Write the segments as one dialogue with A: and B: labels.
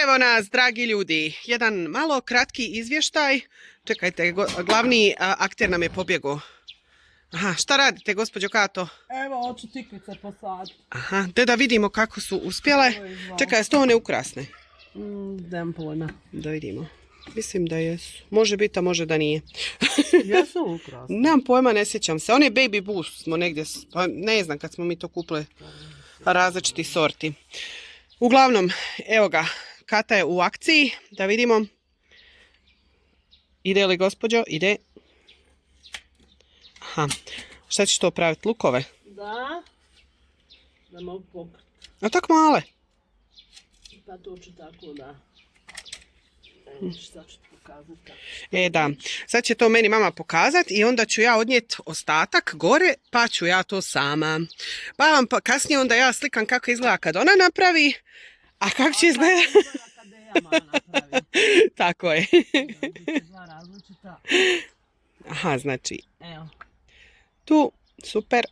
A: Evo nas, dragi ljudi, jedan malo kratki izvještaj. Čekajte, glavni akter nam je pobjegao. Aha, šta radite, gospođo Kato?
B: Evo, hoću tikvice posaditi.
A: Aha, da vidimo kako su uspjele. Čekaj, jesu to one ukrasne?
B: Dem pojma.
A: Da vidimo. Mislim da jesu. Može biti, a može da nije.
B: Jesu ukrasne.
A: Nemam pojma, ne sjećam se. One baby boost smo negdje, pa ne znam kad smo mi to kupili, različiti sorti. Uglavnom, evo ga, Kata je u akciji, da vidimo. Ide li gospođo? Ide. Aha, šta ćeš to praviti? Lukove?
B: Da. Da mogu pokriti.
A: A tako male?
B: Pa to ću tako da. Sad ću ti pokazati.
A: Da, sad će to meni mama pokazati i onda ću ja odnijeti ostatak gore, pa ću ja to sama. Pa vam kasnije onda ja slikam kako izgleda kad ona napravi, a kako će izgledati. Tako je.
B: Dva različita.
A: Aha, znači.
B: Evo.
A: Tu, super.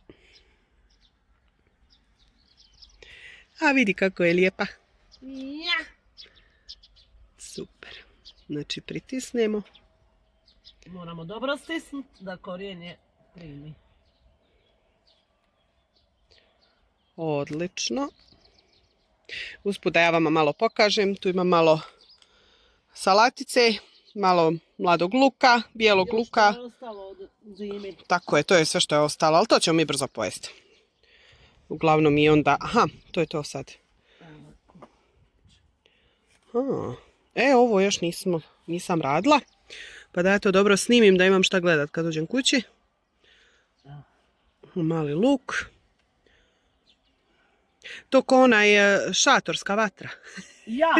A: A vidi kako je lijepa.
B: Ja.
A: Super. Znači pritisnemo.
B: Moramo dobro stisnuti da korijenje primi.
A: Odlično. Usput da ja vama malo pokažem. Tu ima malo salatice, malo mladog luka, bijelog luka. Tako je, to je sve što je ostalo, ali to ćemo mi brzo pojesti. Uglavnom i onda, aha, to je to sad. Ovo još nisam radila, pa da ja to dobro snimim da imam šta gledat kad dođem kući. Mali luk. To ko onaj šatorska vatra.
B: Ja!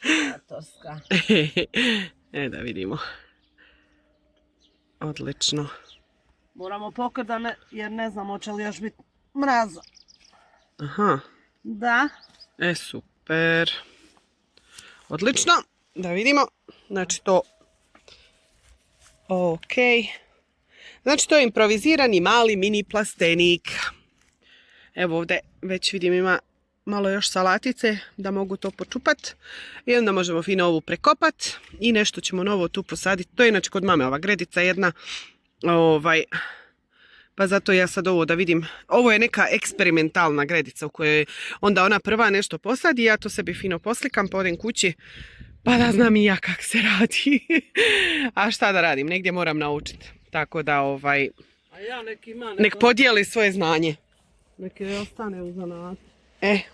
B: Šatorska.
A: Da vidimo. Odlično.
B: Moramo pokriti jer ne znam hoće li još biti mraza.
A: Aha.
B: Da.
A: Super. Odlično. Da vidimo. Znači to. Ok. Znači to je improvizirani mali mini plastenik. Evo ovdje već vidim ima malo još salatice da mogu to počupat. I onda možemo fino ovu prekopat. I nešto ćemo novo tu posaditi. To je inače kod mame ova gredica jedna. Pa zato ja sad ovo da vidim. Ovo je neka eksperimentalna gredica u kojoj onda ona prva nešto posadi. Ja to sebi fino poslikam pa odem kući. Pa da znam i ja kako se radi. A šta da radim? Negdje moram naučiti. Tako da
B: A ja
A: nek podijeli svoje znanje.
B: Neki ostane u zanat.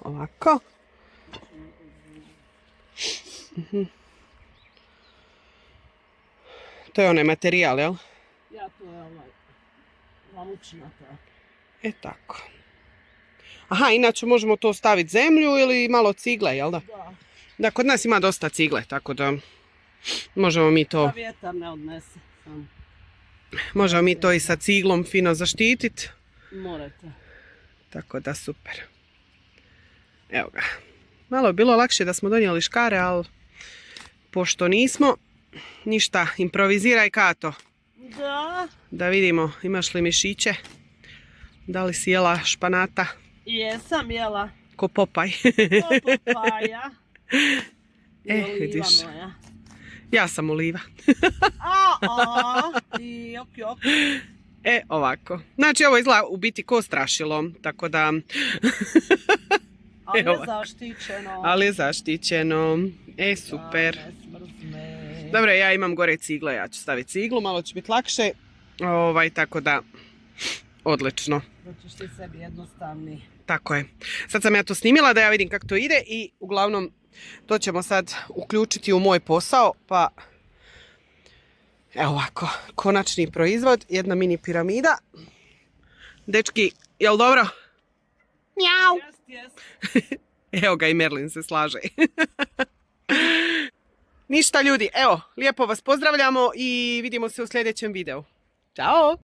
A: Ovako. To je onaj materijal, jel?
B: Ja, to je lamučnata.
A: Tako. Aha, inače možemo to staviti zemlju ili malo cigle, jel da?
B: Da.
A: Da, kod nas ima dosta cigle, tako da možemo mi to...
B: Da vjetar ne odnese.
A: Možemo mi to i sa ciglom fino zaštititi.
B: Morate.
A: Tako da super. Evo ga. Malo je bilo lakše da smo donijeli škare, ali pošto nismo, ništa, improviziraj Kato.
B: Da.
A: Da vidimo, imaš li mišiće? Da li si jela španata?
B: Jesam jela.
A: Ko Popaj.
B: Ko Popaja.
A: Vidiš. Ja sam oliva.
B: Jok.
A: Ovako. Znači ovo izgleda u biti ko strašilo, tako da...
B: Ali je zaštićeno.
A: Ali je zaštićeno. Super. Dobro, ja imam gore cigle, ja ću staviti ciglu, malo će biti lakše. Tako da, odlično.
B: Da ćeš ti sebi jednostavni.
A: Tako je. Sad sam ja to snimila da ja vidim kako to ide i uglavnom to ćemo sad uključiti u moj posao, pa... Evo ovako, konačni proizvod, jedna mini piramida. Dečki, jel dobro? Mjau!
B: Jest.
A: Evo ga i Merlin se slaže. Ništa ljudi, evo, lijepo vas pozdravljamo i vidimo se u sljedećem videu. Ćao!